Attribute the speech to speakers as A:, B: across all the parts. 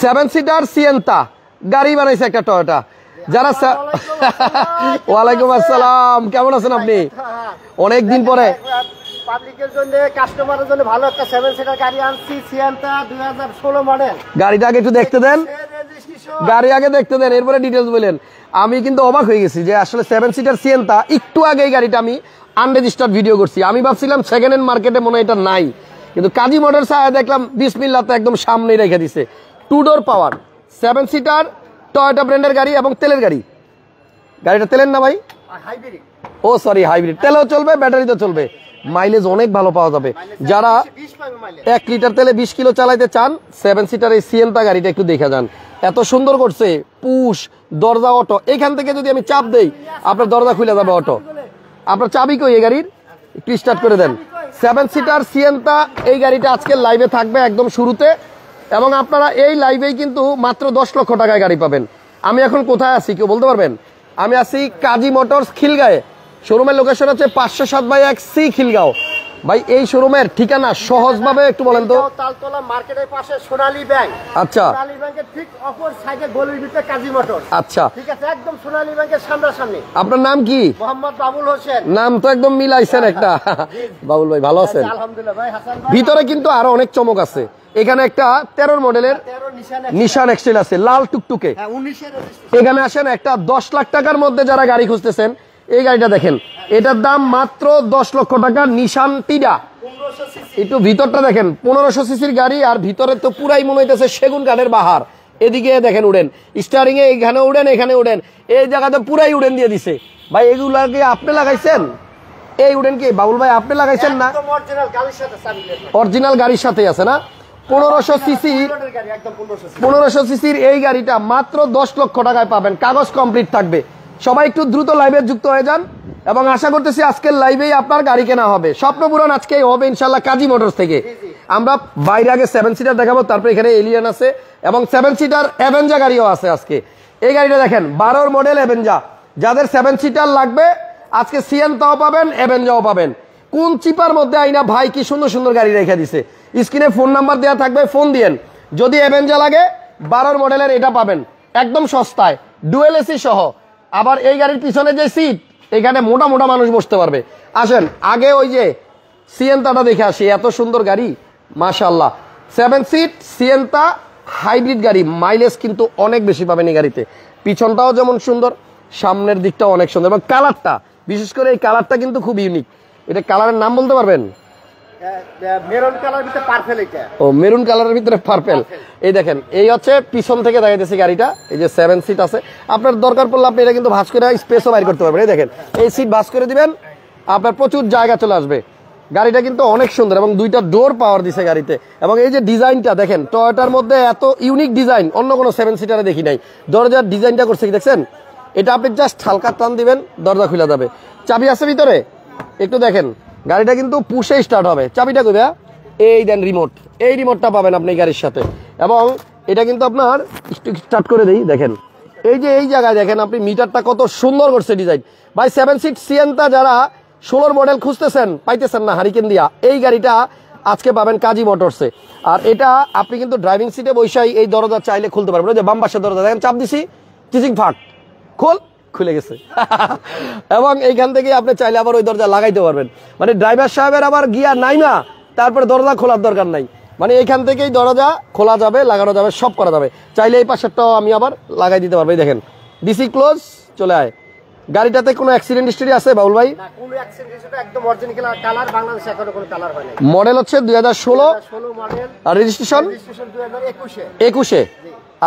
A: 7 seater Sienta গাড়ি বানাইছে একটা টয়োটা। যারা ওয়ালাইকুম আসসালাম, কেমন আছেন আপনি? অনেকদিন পরে
B: পাবলিকের জন্য, কাস্টমারের জন্য ভালো একটা 7 সিটার গাড়ি আনছি, সিয়েন্তা 2016 মডেল।
A: গাড়িটা আগে একটু দেখতে দেন, গাড়ি আগে দেখতে দেন, এরপরে ডিটেইলস বলেন। আমি কিন্তু অবাক হয়ে গেছি যে আসলে 7 সিটার সিয়েন্তা, একটু আগে এই গাড়িটা আমি আনরেজিস্টার্ড ভিডিও করছি। আমি ভাবছিলাম সেকেন্ড হ্যান্ড মার্কেটে মনে হয় এটা নাই, কিন্তু কাজী মোটরস দেখলাম বিসমিল্লাহ তো একদম সামনেই রেখে দিছে। 2 ডোর পাওয়ার 7 সিটার টয়োটা ব্র্যান্ডের গাড়ি এবং তেলের গাড়ি। গাড়িটা তেলের না ভাই?
B: হাইব্রিড।
A: ও সরি, হাইব্রিড। তেলেও চলবে, ব্যাটারিতেও চলবে। মাইলেজ অনেক ভালো পাওয়া যাবে। যারা 1 লিটার তেলে 20 কিলো চালাইতে চান, 7 সিটার এই সিয়েন্তা গাড়িটা একটু দেখে যান। এত সুন্দর করছে, পুশ দরজা অটো। এখান থেকে যদি আমি চাপ দেই আপনার দরজা খুলে যাবে অটো। আপনার চাবি কই এই গাড়ির? একটু স্টার্ট করে দেন। 7 সিটার সিয়েন্তা এই গাড়িটা আজকের লাইভে থাকবে একদম শুরুতে, এবং আপনারা এই লাইভেই কিন্তু মাত্র 10 লক্ষ টাকায় গাড়ি পাবেন। আমি এখন কোথায় আছি কেউ বলতে পারবেন? আমি আছি কাজী মোটরস খিলগাঁয়ে। শোরুমের লোকেশন হচ্ছে 507/1 সি খিলগাঁও। ভাই এই শোরুমের ঠিকানা সহজভাবে একটু বলেন তো।
B: তালতলা মার্কেটের পাশে সোনালী ব্যাংক।
A: আচ্ছা,
B: সোনালী ব্যাংকের ঠিক অপর সাইডে গলির ভিতরে কাজী মোটরস।
A: আচ্ছা
B: ঠিক আছে, একদম সোনালী ব্যাংকের সামনাসামনি।
A: আপনার নাম কি?
B: মোহাম্মদ বাবুল হোসেন।
A: নাম তো একদম মিলাইছেন একটা। বাবুল ভাই ভালো আছেন?
B: আলহামদুলিল্লাহ ভাই। হাসান ভাই,
A: ভিতরে কিন্তু আরো অনেক চমক আছে। এখানে একটা 13 মডেলের নিশান এক্সেল আছে লাল টুকটুকে। এখানে আসেন, একটা 10 লাখ টাকার মধ্যে যারা গাড়ি খুঁজতেছেন এই গাড়িটা দেখেন। এটার দাম মাত্র 10 লক্ষ টাকা, নিশান টিডা। একটু ভিতরটা দেখেন, 1500 সিসির গাড়ি, আর ভিতরে তো পুরাই মনে হইতেছে সেগুন কাঠের বাহার। এদিকে দেখেন উড়েন, স্টারিং এ এখানে উড়েন, এখানে উড়েন, এই জায়গাতে পুরাই উড়েন দিয়ে দিছে। ভাই এগুলাকে আপনি লাগাইছেন? এই উড়েন কি বাবুল ভাই আপনি লাগাইছেন না? অরিজিনাল গাড়ির সাথে আছে না? 1500 সিসির এই গাড়িটা মাত্র 10 লক্ষ টাকায় পাবেন, কাগজ কমপ্লিট থাকবে। সবাই একটু দ্রুত লাইভে যুক্ত হয়ে যান, এবং আশা করতেছি আজকের লাইভেই আপনার গাড়ি কেনা হবে। স্বপ্ন পূরণ আজকেই হবে ইনশাল্লাহ কাজী মোটরস থেকে। আমরা বাইরে আগে 7 সিটার দেখাবো, তারপর এখানে এলিয়ান আছে এবং 7 সিটার অ্যাভেঞ্জা গাড়িও আছে আজকে। এই গাড়িটা দেখেন, 12 মডেল অ্যাভেঞ্জা। যাদের 7 সিটার লাগবে আজকে সিয়েন্তাও পাবেন, অ্যাভেঞ্জাও পাবেন। কোন চিপার মধ্যে আইনা ভাই কি সুন্দর সুন্দর গাড়ি রেখে দিছে। স্ক্রিনে ফোন নাম্বার দেওয়া থাকবে, ফোন দিয়েন। যদি অ্যাভেঞ্জা লাগে 12 মডেলের এটা পাবেন একদম সস্তায়, ডুয়েল এসি সহ। আবার এই গাড়ির পিছনে যে সিট, এখানে মোটা মোটা মানুষ বসতে পারবে। আসেন আগে ওই যে সিয়েন্তাটা দেখে আসি, এত সুন্দর গাড়ি মাশাআল্লাহ। 7 সিট সিয়েন্তা হাইব্রিড গাড়ি, মাইলেজ কিন্তু অনেক বেশি পাবেন এই গাড়িতে। পিছনটাও যেমন সুন্দর, সামনের দিকটাও অনেক সুন্দর, এবং কালারটা, বিশেষ করে এই কালারটা কিন্তু খুব ইউনিক। এটা কালারের নাম বলতে পারবেন?
B: মেরুন কালার ভিতরে পার্পল। এটা
A: ও মেরুন কালারের ভিতরে পার্পল। এই দেখেন, এই হচ্ছে পিছন থেকে দেখাইতেছি গাড়িটা। এই যে 7 সিট আছে, আপনার দরকার পড়লে আপনি এটা কিন্তু ভাঁজ করে স্পেসও বাইর করতে পারবেন। এই দেখেন, এই সিট ভাঁজ করে দিবেন, আপনার প্রচুর জায়গা চলে আসবে। গাড়িটা কিন্তু অনেক সুন্দর, এবং 2টা ডোর পাওয়ার দিছে গাড়িতে। এবং এই যে ডিজাইনটা দেখেন, টয়োটার মধ্যে এত ইউনিক ডিজাইন অন্য কোনো 7 সিটারে দেখি নাই। দরজার ডিজাইনটা করছে কি দেখছেন? এটা আপনি জাস্ট হালকা টান দিবেন, দরজা খুলে যাবে। চাবি আছে ভিতরে, একটু দেখেন। গাড়িটা কিন্তু পুশে স্টার্ট হবে। চাবিটা কইবা, এই দেন রিমোট, এই রিমোটটা পাবেন আপনি গাড়ির সাথে। এবং এটা কিন্তু আপনার স্টার্ট করে দেই, দেখেন এই যে এই জায়গায় দেখেন আপনি মিটারটা কত সুন্দর করছে ডিজাইন। ভাই 7 সিট সিয়েন্তা যারা 16 মডেল খুঁজতেছেন, পাইতেছেন না হারিকেন দিয়া, এই গাড়িটা আজকে পাবেন কাজী মোটরসে। আর এটা আপনি কিন্তু ড্রাইভিং সিটে বসেই এই দরজা চাইলে খুলতে পারবেন। ওই যে বাম পাশের দরজা দেখেন, চাপ দিছি, চিচিং ফাট, খুলে গেছে। এবং এইখান থেকে আপনি চাইলে আবার ওই দরজা লাগাইতে পারবেন। মানে ড্রাইভার সাহেবের আবার গিয়া নাই না, তারপরে দরজা খোলার দরকার নাই। মানে এইখান থেকেই দরজা খোলা যাবে, লাগানো যাবে, সব করা যাবে। চাইলে এই পাশেরটাও আমি আবার লাগাই দিতে পারবো। দেখেন ডিসি ক্লোজ, চলে আয়। গাড়িটাতে কোনো অ্যাক্সিডেন্ট হিস্টরি আছে বাবুল ভাই?
B: না, কোনো অ্যাক্সিডেন্ট হিস্টরি, একদম অরিজিনাল কালার। বাংলাদেশে এখনো কোনো কালার হয় না।
A: মডেল হচ্ছে 2016
B: মডেল,
A: আর রেজিস্ট্রেশন 2021।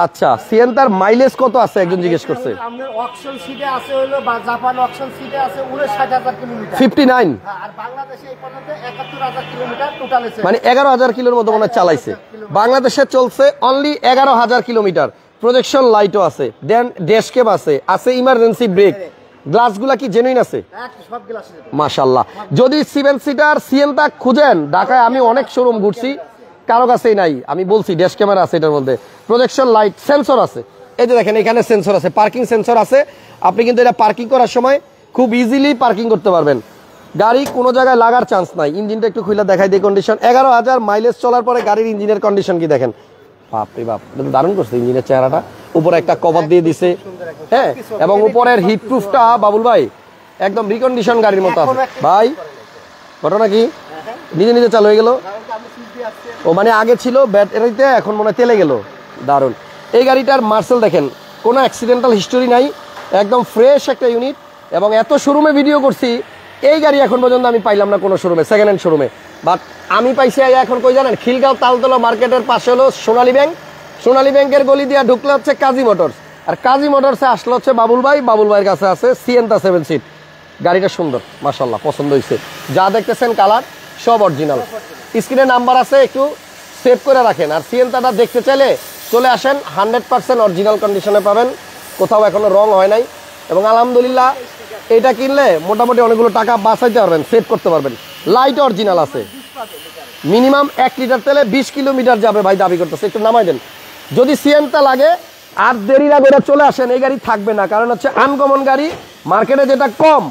A: আচ্ছা, সিয়েন্তার মাইলেজ কত আছে একজন জিজ্ঞেস করছে?
B: আমাদের অকশন সিটে আছে হলো, বা জাপান অকশন সিটে আছে 59,000 কিলোমিটার,
A: 59।
B: আর বাংলাদেশে এই পর্যন্ত 71,000 কিলোমিটার টোটাল আছে।
A: মানে 11,000 কিলোর মতো মনে চালাইছে। বাংলাদেশে চলছে অনলি 11,000 কিলোমিটার। প্রজেকশন লাইটও আছে, দেন ড্যাশক্যাম আছে, আছে ইমার্জেন্সি ব্রেক। গ্লাসগুলা কি জেনুইন আছে?
B: সব গ্লাস
A: মাশাআল্লাহ। যদি 7 সিটার সিয়েন্তা খুঁজেন, ঢাকায় আমি অনেক শোরুম ঘুরছি, কারো কাছেই নাই। আমি বলছি ড্যাশ ক্যামেরা আছে এটার মধ্যে, প্রজেকশন লাইট, সেন্সর আছে। এই যে দেখেন এখানে সেন্সর আছে, পার্কিং সেন্সর আছে। আপনি কিন্তু এটা পার্কিং করার সময় খুব ইজিলি পার্কিং করতে পারবেন। গাড়ি কোনো জায়গায় লাগার চান্স নাই। ইঞ্জিনটা একটু খুলে দেখাই দিই কন্ডিশন। 11,000 মাইলেজ চলার পরে গাড়ির ইঞ্জিনের কন্ডিশন কি দেখেন, বাপরে বাপ, এটা তো দারুণ করছে ইঞ্জিনের চেহারাটা, উপরে একটা কভার দিয়ে দিছে, হ্যাঁ, এবং উপরের হিট প্রুফটা বাবুল ভাই একদম রিকন্ডিশন গাড়ির মতো আছে ভাই। ঘটনা কি নিজে নিজে চালু হয়ে গেল? ও মানে আগে ছিল ব্যাটারিতে, এখন মনে হয় তেলে গেল। দারুণ। এই গাড়িটার মার্সেল দেখেন, কোনো অ্যাক্সিডেন্টাল হিস্টোরি নাই, একদম ফ্রেশ একটা ইউনিট। এবং এত শোরুমে ভিডিও করছি, এই গাড়ি এখন পর্যন্ত আমি পাইলাম না কোনো শোরুমে, সেকেন্ড হ্যান্ড শোরুমে। বাট আমি পাইছি এখন কই জানেন, খিলগাঁও তালতলা মার্কেটের পাশে হলো সোনালী ব্যাংক, সোনালী ব্যাংকের গলি দিয়ে ঢুকলে হচ্ছে কাজী মোটরস, আর কাজী মোটরসে আসলে হচ্ছে বাবুল ভাই, বাবুল ভাইয়ের কাছে আছে সিয়েন্তা 7 সিট। গাড়িটা সুন্দর মাশাআল্লাহ, পছন্দ হয়েছে। যা দেখতেছেন কালার সব অরিজিনাল, স্ক্রিনে নাম্বার আছে, একটু সেভ করে রাখেন। আর সিয়েন্তাটা দেখতে চাইলে চলে আসেন, 100% অরিজিনাল কন্ডিশনে পাবেন, কোথাও এখনো রং হয় নাই। এবং আলহামদুলিল্লাহ এটা কিনলে মোটামুটি অনেকগুলো টাকা বাঁচাইতে পারবেন, সেভ করতে পারবেন। লাইট অরিজিনাল আছে, মিনিমাম 1 লিটার তেলে 20 কিলোমিটার যাবে ভাই দাবি করতেছে। একটু নামাই দেন, যদি সিয়েন্তা লাগে আর দেরি না করে চলে আসেন, এই গাড়ি থাকবে না, কারণ হচ্ছে আনকমন গাড়ি, মার্কেটে যেটা কম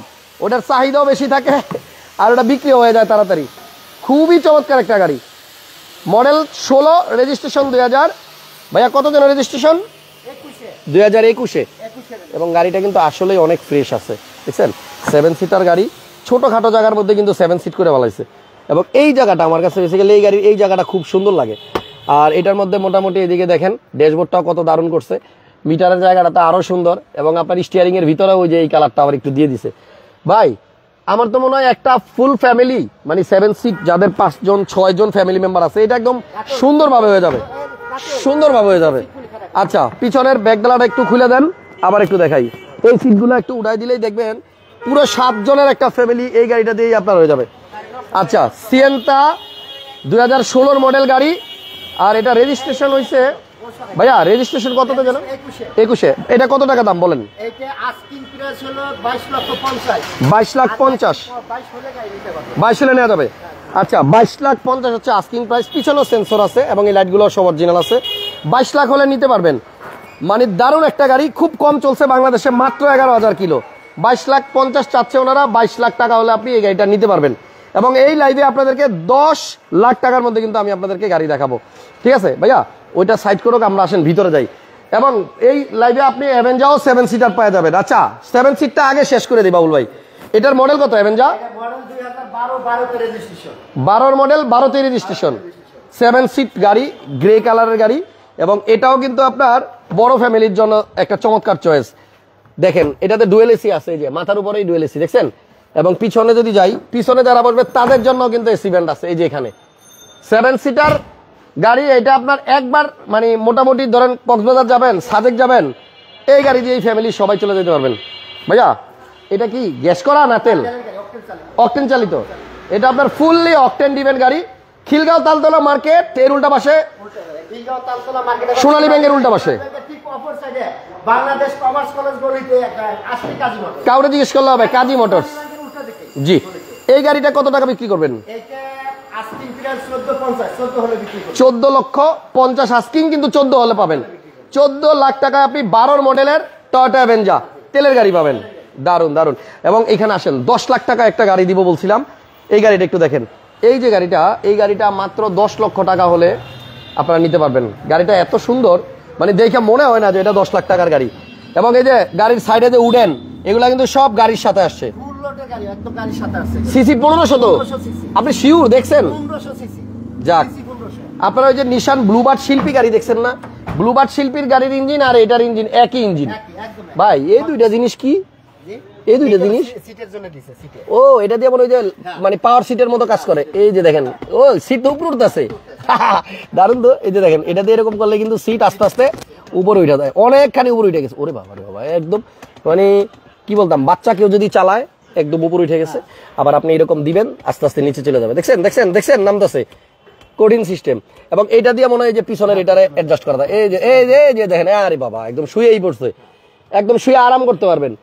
A: ওটার চাহিদাও বেশি থাকে, আর ওটা বিক্রি হয়ে যায় তাড়াতাড়ি। খুবই চমৎকার একটা গাড়ি, মডেল 16, রেজিস্ট্রেশন 2000। ভাইয়া কত জন রেজিস্ট্রেশন? 2021-এ। এবং গাড়িটা কিন্তু আসলেই অনেক ফ্রেশ আছে, দেখছেন 7 সিটার গাড়ি, ছোটখাটো জায়গার মধ্যে কিন্তু 7 সিট করে বলাইছে। এবং এই জায়গাটা আমার কাছে বেসিক্যালি এই গাড়ির এই জায়গাটা খুব সুন্দর লাগে। আর এটার মধ্যে মোটামুটি এদিকে দেখেন ড্যাশবোর্ডটাও কত দারুণ করছে, মিটারের জায়গাটা আরও সুন্দর, এবং আপনার স্টিয়ারিং এর ভিতরে ওই যে এই কালারটা আবার একটু দিয়ে দিছে। ভাই আমার তো মনে হয় একটা ফুল ফ্যামিলি, মানে 7 সিট যাদের 5 জন 6 জন ফ্যামিলি মেম্বার আছে, এটা একদম সুন্দরভাবে হয়ে যাবে, সুন্দরভাবে হয়ে যাবে। আচ্ছা, পিছনের ব্যাকডালাটা একটু খুলে দেন, আবার একটু দেখাই। এই সিটগুলো একটু উঠাই দিলেই দেখবেন পুরো 7 জনের একটা ফ্যামিলি এই গাড়িটা দিয়েই আপনার হয়ে যাবে। আচ্ছা, সিয়েন্তা 2016 মডেল গাড়ি, আর এটা রেজিস্ট্রেশন হয়েছে ভাইয়া, রেজিস্ট্রেশন কততে জানো? 21-এ। এটা কত টাকা দাম বলেন?
B: এটা আস্কিং প্রাইস হলো 22,50,000।
A: 22,50,000, 22 হলে নেওয়া যাবে। আচ্ছা, 22,50,000 হচ্ছে আস্কিং প্রাইস। পিছনেও সেন্সর আছে এবং এই লাইটগুলো সব অরিজিনাল আছে। 22 লাখ হলে নিতে পারবেন, মানে দারুণ একটা গাড়ি, খুব কম চলছে বাংলাদেশে, মাত্র 11,000 কিলো। 22,50,000 চাচ্ছে ওনারা, 22 লাখ টাকা হলে আপনি এই গাড়িটা নিতে পারবেন। এবং এই লাইভে আপনাদেরকে 10 লাখ টাকার মধ্যে কিন্তু আমি আপনাদেরকে গাড়ি দেখাবো, ঠিক আছে ভাইয়া? ওইটা সাইড করুক, আমরা আসেন ভিতরে যাই। এবং এই লাইভে আপনি অ্যাভেঞ্জাও 7 সিটার পাওয়া যাবেন। আচ্ছা, 7 সিটটা আগে শেষ করে দিই বাবুল ভাই, এটার মডেল কত? অ্যাভেঞ্জা 12 মডেল, 12তে রেজিস্ট্রেশন, 7 সিট গাড়ি, গ্রে কালারের গাড়ি। এবং এটাও কিন্তু আপনার বড় ফ্যামিলির জন্য একটা চমৎকার চয়েস। দেখেন এটাতে ডুয়েল এসি আছে, এই যে মাথার উপরেই ডুয়েল এসি, দেখছেন? এবং পিছনে যদি যাই, পিছনে যারা বসবে তাদের জন্য কিন্তু এসি ব্যান্ড আছে, এই যে এখানে 7 সিটার গাড়ি। এটা আপনার একবার মানে মোটামুটি ধরেন কক্সবাজার যাবেন, সাজেক যাবেন, এই গাড়ি দিয়ে ফ্যামিলি সবাই চলে যেতে পারবেন। ভাইয়া এটা কি গ্যাস করা না তেল? অকটেন চালিত। এটা আপনার ফুললি অকটেন ডিভেন গাড়ি। খিলগাঁও তালতলা মার্কেট এর উল্টা পাশে, সোনালী ব্যাংকের উল্টা পাশে,
B: বাংলাদেশ কমার্স কলেজ গলিতে আসলে কাজী মোটরস।
A: কাউরে জিজ্ঞেস করলে হবে, কাজী মোটরস। জি, এই গাড়িটা কত টাকা বিক্রি করবেন? 14,50,000 আস্কিং, কিন্তু 14 হলে পাবেন। 14 লাখ টাকায় আপনি 12 মডেলের টয়োটা অ্যাভেঞ্জা তেলের গাড়ি পাবেন। দারুন দারুন। এবং এখানে আসেন, 10 লাখ টাকা একটা গাড়ি দিব বলছিলাম, এই গাড়িটা একটু দেখেন। এই যে গাড়িটা, এই গাড়িটা মাত্র 10 লক্ষ টাকা হলে আপনারা নিতে পারবেন। গাড়িটা এত সুন্দর, মানে দেখে মনে হয় না যে এটা 10 লাখ টাকার গাড়ি। এবং এই যে গাড়ির সাইডে যে উডেন, এগুলা কিন্তু সব গাড়ির সাথে আসছে। সিসি 1500 তো আপনি শিওর দেখছেন? যাক, আপনারা ওই যে নিশান ব্লুবার্ড শিল্পী গাড়ি দেখছেন না, ব্লুবার্ড শিল্পীর গাড়ির ইঞ্জিন আর এটার ইঞ্জিন একই ইঞ্জিন ভাই। এই দুইটা জিনিস কি? এই দুইটা জিনিস ও এটা দিয়ে ওই যে মানে পাওয়ার সিটের মতো কাজ করে। এই যে দেখেন, ও সিট তো উপরে উঠতেছে, দারুন তো। এই যে দেখেন, এটা দিয়ে এরকম করলে কিন্তু সিট আস্তে আস্তে উপরে উঠে যায়, অনেকখানি উপরে উঠে গেছে। ওরে বাবা রে বাবা, একদম মানে কি বলতাম, বাচ্চা কেউ যদি চালায় একদম উপরে উঠে গেছে। আবার আপনি এরকম দিবেন, আস্তে আস্তে নিচে চলে যাবে। দেখছেন দেখছেন দেখছেন, নামতেছে, কঠিন সিস্টেম। এবং এটা দিয়ে মনে হয় যে পিছনের এটারে অ্যাডজাস্ট করা যায়। এই যে এই যে দেখেন, আরে বাবা একদম শুয়েই পড়ছে, একদম শুয়ে আরাম করতে পারবেন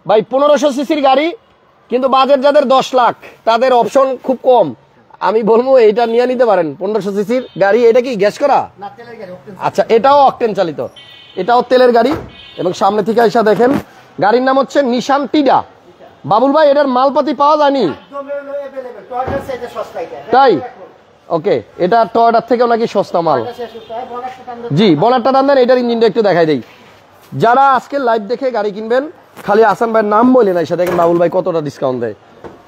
A: ভাই। 1500 সিসির গাড়ি, কিন্তু বাজেট যাদের 10 লাখ তাদের অপশন খুব কম। আমি বলবো এটা নিয়ে নিতে পারেন, 1500 সিসির গাড়ি। এটা কি গ্যাস করা? আচ্ছা, এটাও অকটেন চালিত, এটাও তেলের গাড়ি। এবং সামনে থেকে এসে দেখেন, গাড়ির নাম হচ্ছে নিশান টিডা। বাবুল ভাই, এটার মালপাতি পাওয়া যায়নি? তাই ওকে, এটা টয়োটার থেকেও নাকি সস্তা মাল। জি, বনারটা টান দেন, এটার ইঞ্জিনটা একটু দেখাই দেই। যারা আজকে লাইভ দেখে গাড়ি কিনবেন খালি আসান ভাইয়ের নাম বলে না, সেটা দেখেন বাবুল ভাই কতটা ডিসকাউন্ট দেয়।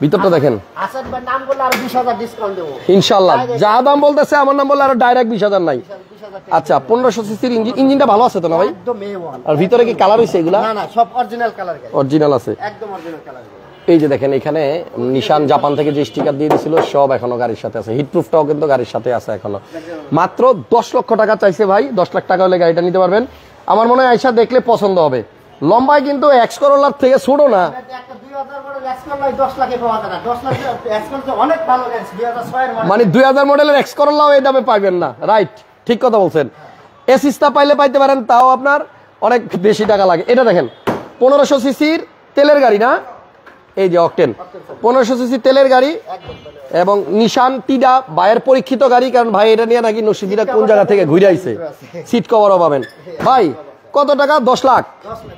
A: ভিতরটা দেখেন,
B: আসাদ ভাই নাম বললে আরো 20,000 ডিসকাউন্ট দেব
A: ইনশাআল্লাহ। যা দাম বলতেছে আমার নাম বললে আরো ডাইরেক্ট 20,000 নাই। আচ্ছা, 1500 সিসির ইঞ্জিন, ইঞ্জিনটা ভালো আছে তো না ভাই?
B: একদম A1।
A: আর ভিতরে কি কালার হইছে এগুলা?
B: না না, সব অরিজিনাল কালার গাড়ি,
A: অরিজিনাল আছে,
B: একদম অরিজিনাল কালার।
A: এই যে দেখেন এখানে নিশান জাপান থেকে যে স্টিকার দিয়ে দিছিল সব এখনো গাড়ির সাথে আছে, হিটপ্রুফটাও কিন্তু গাড়ির সাথে আছে এখনো। মাত্র 10 লক্ষ টাকা চাইছে ভাই, 10 লাখ টাকা হলে গাড়িটা নিতে পারবেন। আমার মনে হয় আয়শা দেখলে পছন্দ হবে। লম্বায় কিন্তু এক্স করোলার থেকে ছোট না,
B: একটা 2000 মডেল এক্সকরোলা 10 লাখে পাওয়া যায় না। 10 লাখ এক্সকরোলা অনেক ভালো গাড়ি, 2006 এর মডেল,
A: মানে 2000 মডেলের এক্স করোলাও এই দামে পাইবেন না। রাইট, ঠিক কথা বলছেন। এসিস্তা পাইলে পাইতে পারেন, তাও আপনার অনেক বেশি টাকা লাগে। এটা দেখেন 1500 সিসির তেলের গাড়ি না, এই যে অকটেন 1500 সিসি তেলের গাড়ি এবং নিশান টিডা ভাইয়ের পরীক্ষিত গাড়ি, কারণ ভাই এটা নিয়ে নাকি নসিদিরা কোন জায়গা থেকে ঘুরে আইছে। সিট কভারও পাবেন ভাই। কত টাকা? 10 লাখ,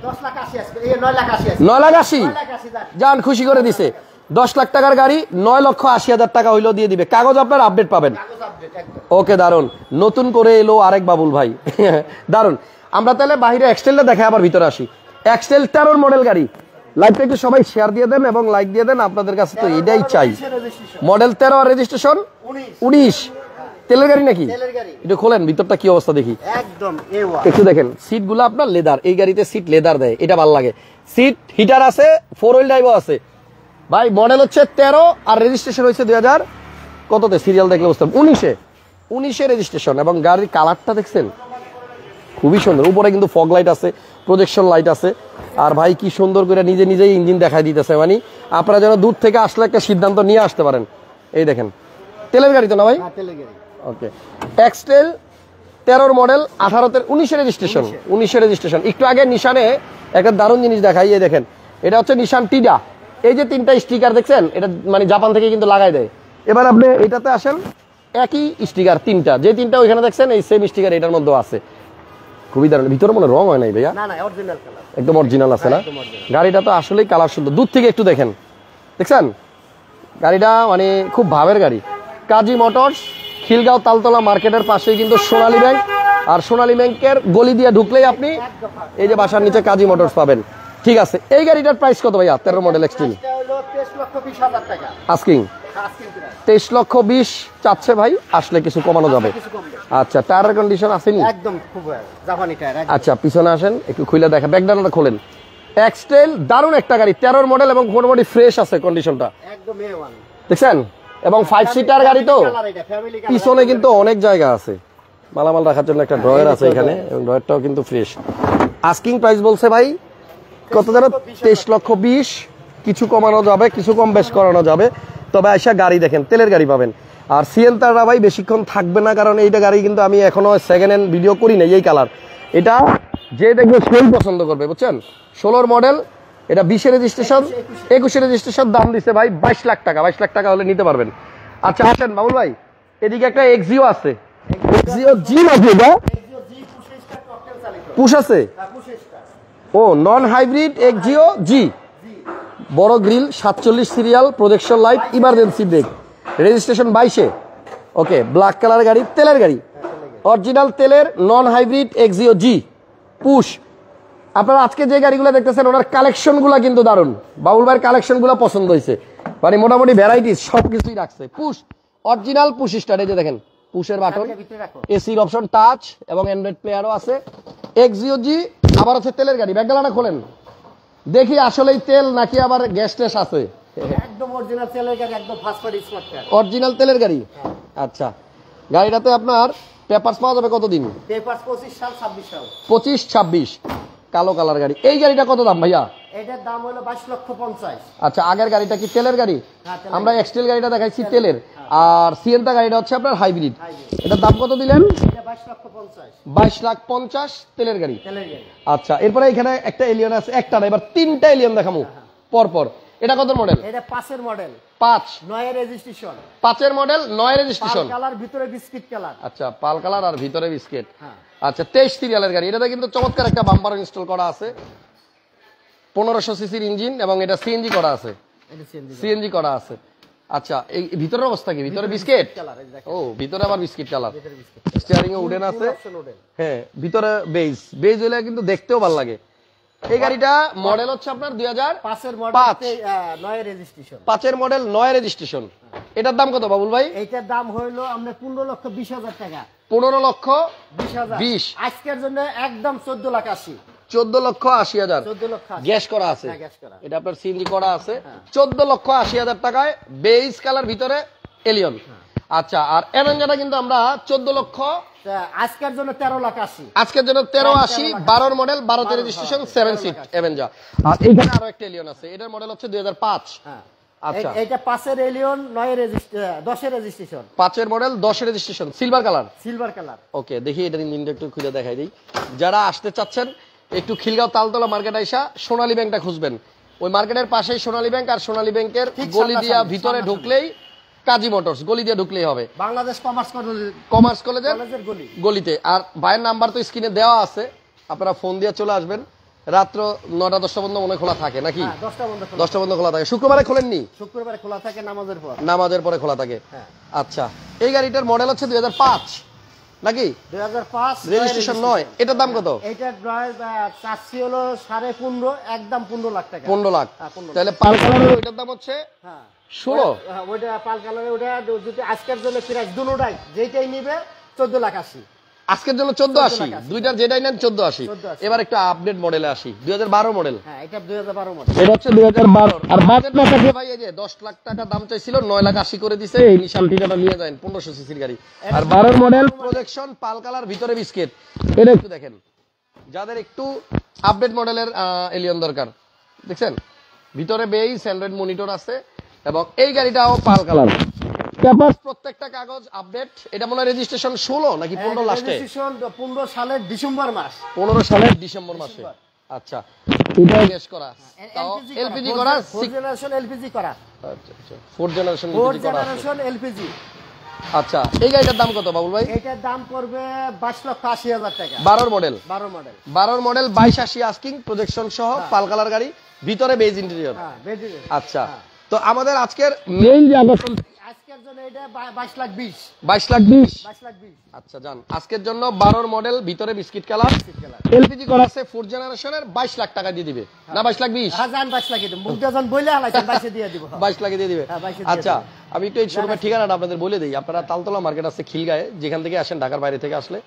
B: 10 লাখ 80 আসবে, এই 9 লাখ 80 আসবে,
A: 9 লাখ 80
B: 9 লাখ 80 যান।
A: জান খুশি করে দিছে। 10 লাখ টাকার গাড়ি 9,80,000 টাকা হইলেও দিয়ে দিবে, কাগজ আপনার আপডেট পাবেন।
B: কাগজ আপডেট একদম।
A: ওকে, দারুন। নতুন করে এলো আরেক বাবুল ভাই, দারুন। আমরা তাহলে বাইরে এক্সটেলটা দেখে আবার ভিতরে আসি। এক্সটেল 13 মডেল গাড়ি, লাইভটা একটু সবাই শেয়ার দিয়ে দেন এবং লাইক দিয়ে দেন, আপনাদের কাছে তো এটাই চাই। মডেল 13 আর রেজিস্ট্রেশন 19। তেলের গাড়ি নাকি?
B: তেলের গাড়ি।
A: একটু খোলেন, ভিতরটা কি অবস্থা দেখি।
B: একদম A1।
A: একটু দেখেন, সিট গুলো আপনার লেদার, এই গাড়িতে সিট লেদার দেয়, এটা ভালো লাগে। সিট হিটার আছে, 4 হুইল ড্রাইভও আছে ভাই। মডেল হচ্ছে 13 আর রেজিস্ট্রেশন হয়েছে 2000 কততে, সিরিয়াল দেখলে বুঝতাম 19-এ রেজিস্ট্রেশন। এবং গাড়ির কালারটা দেখছেন খুবই সুন্দর। উপরে কিন্তু ফগ লাইট আছে, প্রজেকশন লাইট আছে। আর ভাই কি সুন্দর করে নিজে নিজেই ইঞ্জিন দেখাই দিতেছে, মানে আপনারা যেন দূর থেকে আসলে একটা সিদ্ধান্ত নিয়ে আসতে পারেন। এই দেখেন তেলের গাড়ি তো না ভাই?
B: হ্যাঁ, তেলের গাড়ি।
A: ওকে, এক্সটেল 13 মডেল 19-এ রেজিস্ট্রেশন, 19-এ রেজিস্ট্রেশন। একটু আগে নিশানে একটা দারুণ জিনিস দেখাই, এই দেখেন এটা হচ্ছে নিশান টিডা। এই যে 3টা স্টিকার দেখছেন, এটা মানে জাপান থেকে কিন্তু লাগাই দেয়। এবার আপনি এটাতে আসেন, একই স্টিকার 3টা, যে 3টা ওইখানে দেখছেন এই সেম স্টিকার এটার মধ্যে আছে। খুবই দারুণ। ভিতরে মনে রং হয় নাই ভাইয়া?
B: না না, অরিজিনাল কালার,
A: একদম অরিজিনাল আছে না? গাড়িটা তো আসলেই কালার সুন্দর, দূর থেকে একটু দেখেন, দেখছেন গাড়িটা মানে খুব ভাবের গাড়ি। কাজী মোটরস, খিলগাঁও তালতলা মার্কেটের পাশেই কিন্তু সোনালী ব্যাংক। আর সোনালী ব্যাংকের গলি দিয়ে ঢুকলেই আপনি এই যে বাসার নিচে কাজী মোটরস পাবেন। ঠিক আছে, এই গাড়িটার প্রাইস কত ভাইয়া? 13 মডেল এক্সট্রিম
B: এটা হলো 23,20,000 টাকা
A: আস্কিং।
B: আজকে প্রাইস
A: 23,20,000 চাচ্ছে ভাই, আসলে কিছু কমানো যাবে।
B: কিছু কমবে
A: আচ্ছা, টায়ারের কন্ডিশন আসেনি?
B: একদম খুব জাপানি টায়ার।
A: আচ্ছা, পিছনে আসেন, একটু খুলে দেখা, ব্যাকডালাটা খোলেন। এক্সটেল দারুণ একটা গাড়ি, 13 মডেল এবং মোটামুটি ফ্রেশ আছে কন্ডিশনটা,
B: একদম A1
A: দেখছেন। এবং 5 সিটার গাড়ি তো, পিছনে কিন্তু অনেক জায়গা আছে, মালামাল রাখার জন্য একটা ড্রয়ার আছে এখানে, এবং ড্রয়ারটাও কিন্তু ফ্রেশ। আস্কিং প্রাইস বলছে ভাই কত জানো? 23,20,000। কিছু কমানো যাবে, কিছু কম বেশ করানো যাবে। তবে আইসা গাড়ি দেখেন, তেলের গাড়ি পাবেন। আর সিএনটারা ভাই বেশিক্ষণ থাকবে না, কারণ এইটা গাড়ি কিন্তু আমি এখনো সেকেন্ড হ্যান্ড ভিডিও করি না। এই কালার এটা যে দেখবে সেই পছন্দ করবে, বুঝছেন। 16 মডেল, এটা 20-এ রেজিস্ট্রেশন, 21-এ রেজিস্ট্রেশন। দাম দিচ্ছে ভাই 22 লাখ টাকা। 22 লাখ টাকা হলে নিতে পারবেন। আচ্ছা আসেন বাবুল ভাই, এদিকে একটা এক্সিও আছে, এক্সিও জি নাকি এটা? পুশ আছে? ও, নন হাইব্রিড এক্সিও জি, বড় grill, 47 serial, projection light, emergency brake, registration 22-এ। ওকে, ব্ল্যাক কালার গাড়ি, তেলের গাড়ি, অরিজিনাল তেলের, non hybrid Axio G, push. আপনারা আজকে যে গাড়িগুলো দেখতেছেন ওনার কালেকশনগুলো কিন্তু দারুণ। বাবুল ভাইয়ের কালেকশনগুলো পছন্দ হয়েছে, মানে মোটামুটি ভ্যারাইটিস সবকিছুই রাখছে। পুশ, অরিজিনাল পুশ স্টার্ট, এই যে দেখেন পুশের বাটন, এসির অপশন, টাচ এবং অ্যান্ড্রয়েড প্লেয়ারও আছে। এক্সিও জি, আবার হচ্ছে তেলের গাড়ি। ব্যাকডালাটা খোলেন দেখি আসলেই তেল নাকি আবার গ্যাস ট্যাস আছে।
B: একদম অরিজিনাল তেলের গাড়ি, একদম ফার্স্ট পার্টি স্মার্ট কার,
A: অরিজিনাল তেলের গাড়ি। আচ্ছা, গাড়িটাতে আপনার পেপারস পাওয়া যাবে কতদিন?
B: পেপারস 25 সাল 26 সাল।
A: 25-26, কালো কালার গাড়ি। এই গাড়িটা কত দাম ভাইয়া?
B: এটার দাম হলো 22,50,000।
A: আচ্ছা, আগের গাড়িটা কি তেলের গাড়ি?
B: হ্যাঁ, তেলের।
A: আমরা এক্সটেল গাড়িটা দেখাইছি তেলের, আর সিএনটা গাড়িটা হচ্ছে আপনার হাইব্রিড। এটার দাম কত দিলেন?
B: এটা 22,50,000
A: 22,50,000 তেলের গাড়ি।
B: তেলের গাড়ি।
A: আচ্ছা, এরপরে এখানে একটা এলিয়ন আছে, একটা না, এবার 3টা এলিয়ন দেখামু পরপর। এটা কত মডেল?
B: এটা 5-এর মডেল,
A: 5,
B: 9-এর রেজিস্ট্রেশন,
A: 5-এর মডেল, 9 রেজিস্ট্রেশন।
B: কালার, ভিতরে বিস্কিট কালার।
A: আচ্ছা, পাল কালার আর ভিতরে বিস্কিট।
B: হ্যাঁ।
A: আচ্ছা, 23 সিরিয়ালের গাড়ি। এটাতে কিন্তু চমৎকার একটা বাম্পার ইনস্টল করা আছে, 1500 সিসির ইঞ্জিন, এবং এটা সিএনজি করা আছে,
B: এটা সিএনজি।
A: সিএনজি করা আছে। আচ্ছা, এই ভিতরের অবস্থা কি? ভিতরে বিস্কিট
B: কালার, এই দেখেন।
A: ও, ভিতরে আবার বিস্কিট কালার।
B: ভিতরে বিস্কিট।
A: স্টিয়ারিং এ উডেন আছে।
B: Option wooden.
A: হ্যাঁ, ভিতরে বেজ হলে কিন্তু দেখতেও ভালো লাগে। এই গাড়িটা মডেল হচ্ছে আপনার 2005
B: 5 এর মডেল 9 এর রেজিস্ট্রেশন।
A: 5 এর মডেল 9 রেজিস্ট্রেশন। এটার দাম কত বাবুল ভাই?
B: এইটার দাম হইলো আমরা 15,20,000 টাকা।
A: 15,20,000
B: 20,000 আজকের জন্য একদম 14,80,000।
A: 14,80,000
B: 14,80,000
A: গ্যাস করা আছে।
B: হ্যাঁ, গ্যাস করা।
A: এটা আপনার সিএনজি করা আছে। 14,80,000 টাকায় বেজ কালার ভিতরে এলিয়ন। আচ্ছা, আর অ্যাভেঞ্জারটা কিন্তু আমরা 14,00,000
B: আজকের জন্য 13,80,000।
A: আজকের জন্য 13,80,000 12 মডেল 12 তে রেজিস্ট্রেশন 7 সিট অ্যাভেঞ্জার। আর এখানে আরো একটা এলিয়ন আছে। এটার মডেল হচ্ছে 2005।
B: হ্যাঁ,
A: আচ্ছা,
B: এইটা 5 এর এলিয়ন 9 এর 10 এর রেজিস্ট্রেশন।
A: 5 এর মডেল 10 এর registration silver colour.
B: Silver colour.
A: Okay, দেখি এটার ইঞ্জিনটা একটু খুলে দেখাই দিই। যারা আসতে চাচ্ছেন একটু খিলগাঁও তালতলা মার্কেট আইসা সোনালী ব্যাংকটা খুঁজবেন। ওই মার্কেটের পাশেই সোনালী ব্যাংক, আর সোনালী ব্যাংকের
B: ঠিক
A: গলি দিয়া
B: সামনাসামনি,
A: ভিতরে
B: সামনাসামনি।
A: ঢুকলেই কাজী মোটরস, গলি দিয়ে ঢুকলেই হবে।
B: বাংলাদেশ কমার্স
A: কমার্স কলেজের
B: কলেজের গলি।
A: গলিতে। আর ভাইয়ের নাম্বার তো স্ক্রিনে দেওয়া আছে, আপনারা ফোন দিয়ে চলে আসবেন। রাত্র 9টা-10টা পর্যন্ত মনে খোলা থাকে নাকি?
B: হ্যাঁ, 10টা বন্ধ খোলা।
A: 10টা পর্যন্ত খোলা থাকে। শুক্রবারে খোলেননি?
B: শুক্রবারে খোলা থাকে নামাজের পর।
A: নামাজের পরে খোলা থাকে।
B: হ্যাঁ।
A: আচ্ছা, এই গাড়িটার মডেল হচ্ছে 2005 নাকি?
B: 2005
A: রেজিস্ট্রেশন 9। এটার দাম কত?
B: এইটা চাচ্ছি হলো 15.5, একদম 15 লাখ টাকা।
A: 15 লাখ।
B: হ্যাঁ, 15 লাখ।
A: তাহলে পাল কালারের ওইটার দাম হচ্ছে
B: হ্যাঁ
A: 16।
B: হ্যাঁ, ওইটা পাল কালারে, ওটা যদি আজকের জন্য প্রাইস দুটোটাই যেটাই নিবে 14,80,000।
A: আজকের জন্য 14,80,000।
B: 14,80,000
A: দুইটার যেটাই নেন 14,80,000।
B: 14,80,000
A: এবার একটু আপডেট মডেলে আসি। 2012 মডেল।
B: হ্যাঁ, এটা 2012 মডেল।
A: এটা হচ্ছে 2012। আর বাজেট না থাকলে ভাই এই যে 10 লাখ টাকা দাম চাইছিল, 9,80,000 করে দিছে। এই নিশান ঠিকাটা নিয়ে যান, 1500 সিসির গাড়ি। আর 12 মডেল প্রজেকশন পাল কালার ভিতরে বিস্কিট। এটা একটু দেখেন, যাদের একটু আপডেট মডেলের এলিয়ন দরকার। দেখছেন ভিতরে বেজ অ্যান্ড্রয়েড মনিটর আছে, এবং এই গাড়িটাও পাল কালার। পেপারস প্রত্যেকটা কাগজ আপডেট। এটা মনে হয় রেজিস্ট্রেশন 16 নাকি 15 লাস্টে?
B: রেজিস্ট্রেশন 15 সালের ডিসেম্বর মাস।
A: 15 সালের ডিসেম্বর মাসে। আচ্ছা, এটা গ্যাস করা, তাও এলপিজি করা,
B: 4 জেনারেশন এলপিজি করা।
A: আচ্ছা আচ্ছা, 4 জেনারেশন
B: 4
A: এলপিজি করা আছে।
B: Generation LPG.
A: আচ্ছা, এই গাড়িটার দাম কত বাবুল ভাই?
B: এটার দাম পড়বে 22,80,000 টাকা।
A: 12 model.
B: 12 model.
A: 12 model 2280 asking, projection সহ পাল কালার গাড়ি, ভিতরে বেজ ইন্টেরিয়র।
B: হ্যাঁ, বেডি।
A: আচ্ছা, তো আমাদের আজকের মেইন যে আকর্ষণ
B: আজকের জন্য এটা 22,20,000।
A: 22,20,000।
B: 22,20,000
A: আচ্ছা জান, আজকের জন্য 12 মডেল ভিতরে বিস্কিট কালার,
B: কালার।
A: এলপিজি করা আছে 4 জেনারেশনের, 22 লাখ টাকা দিয়ে দিবে না? 22,20,000।
B: হ্যাঁ, জান 22 লাখ দিই। মুখ যখন বইলে হালাইছেন 22 দিয়ে দিব।
A: 22 লাখে দিয়ে দিবে।
B: হ্যাঁ, 22 দিয়ে
A: আচ্ছা, আমি একটু এই শোরুমের ঠিকানাটা আপনাদের বলে দিই। আপনারা তালতলা মার্কেট আছে খিলগাঁয়ে, যেখান থেকে আসেন ঢাকার বাইরে থেকে আসলে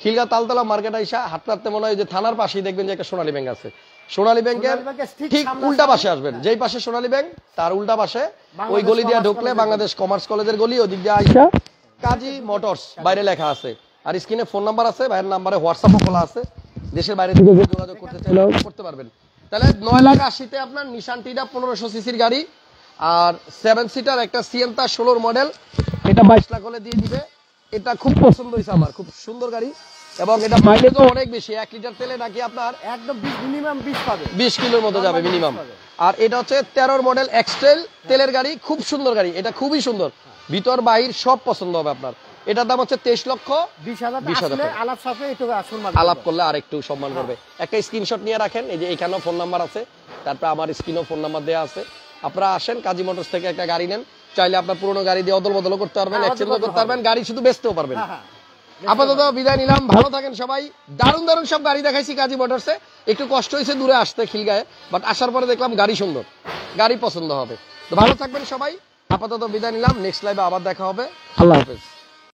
A: খিলগাঁও তালতলা মার্কেট আইসা হাঁটতে মনে হয় যে থানার পাশেই দেখবেন যে একটা সোনালী ব্যাংক আছে। সোনালী ব্যাংকের
B: সোনালী ব্যাংকের ঠিক
A: ঠিক
B: সামনাসামনি।
A: উল্টা পাশে আসবেন। যেই পাশে সোনালী ব্যাংক তার উল্টা পাশে ওই গলি দিয়ে ঢুকলে বাংলাদেশ কমার্স কলেজের গলি, ওদিক দিয়ে আইসা কাজী মোটরস বাইরে লেখা আছে। আর স্ক্রিনে ফোন নাম্বার আছে, ভাইয়ের নাম্বারে হোয়াটসঅ্যাপও খোলা আছে। দেশের বাইরে থেকে যে যোগাযোগ করতে চাইলেও করতে পারবেন। তাহলে 9,80,000-তে আপনার নিশান টিটা 1500 সিসির গাড়ি, আর 7 সিটার একটা সিয়েন্তা 16 মডেল, এটা 22 লাখ হলে দিয়ে দিবে। এটা খুব পছন্দ হয়েছে আমার, খুব সুন্দর গাড়ি, এবং এটা মাইলেজও অনেক বেশি। 1 লিটার তেলে নাকি আপনার
B: একদম মিনিমাম 20 পাবে।
A: 20 কিলোর মতো যাবে মিনিমাম। আর এটা হচ্ছে 13 মডেল এক্সটেল তেলের গাড়ি, খুব সুন্দর গাড়ি। এটা খুবই সুন্দর, ভিতর বাহির সব পছন্দ হবে আপনার। এটার দাম হচ্ছে 23,20,000
B: 20,000 আসলে আলাপ সাথে একটু আসল মাল
A: আলাপ করলে আর একটু সম্মান করবে। একটা স্ক্রিনশট নিয়ে রাখেন, এই যে এখানেও ফোন নাম্বার আছে, তারপর আমার স্ক্রিনেও ফোন নাম্বার দেওয়া আছে। আপনারা আসেন কাজী মোটরস থেকে একটা গাড়ি নেন, চাইলে আপনার পুরোনো গাড়ি দিয়ে অদল বদল করতে পারবেন, এক্সচেঞ্জও করতে পারবেন, গাড়ি শুধু বেচতেও পারবেন। আপাতত বিদায় নিলাম, ভালো থাকেন সবাই। দারুণ দারুণ সব গাড়ি দেখাইছি কাজী মোটরসে। একটু কষ্ট হয়েছে দূরে আসতে খিলগাঁয়ে, বাট আসার পরে দেখলাম গাড়ি সুন্দর, গাড়ি পছন্দ হবে। তো ভালো থাকবেন সবাই, আপাতত বিদায় নিলাম। নেক্সট লাইভে আবার দেখা হবে। আল্লাহ হাফেজ।